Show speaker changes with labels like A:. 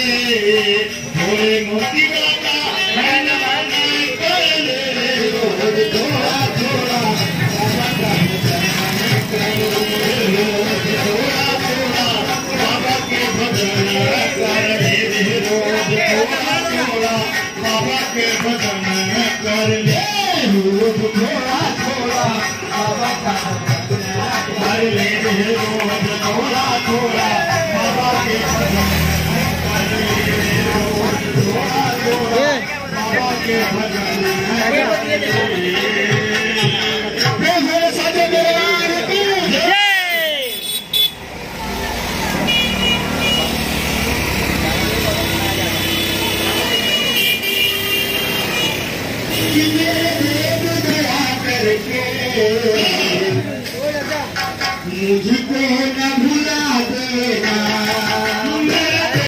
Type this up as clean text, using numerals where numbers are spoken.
A: थोड़े मोती बाबा मन मन कर ले रोज थोड़ा थोड़ा बाबा का भजन कर ले रोज थोड़ा थोड़ा बाबा के भजन कर ले रोज थोड़ा थोड़ा बाबा के भजन कर ले रोज थोड़ा थोड़ा बाबा का कर ले रोज थोड़ा थोड़ा बाबा के भजन कर ले रोज थोड़ा थोड़ा बाबा के भजन कर ले साजे दरबार की मुझको न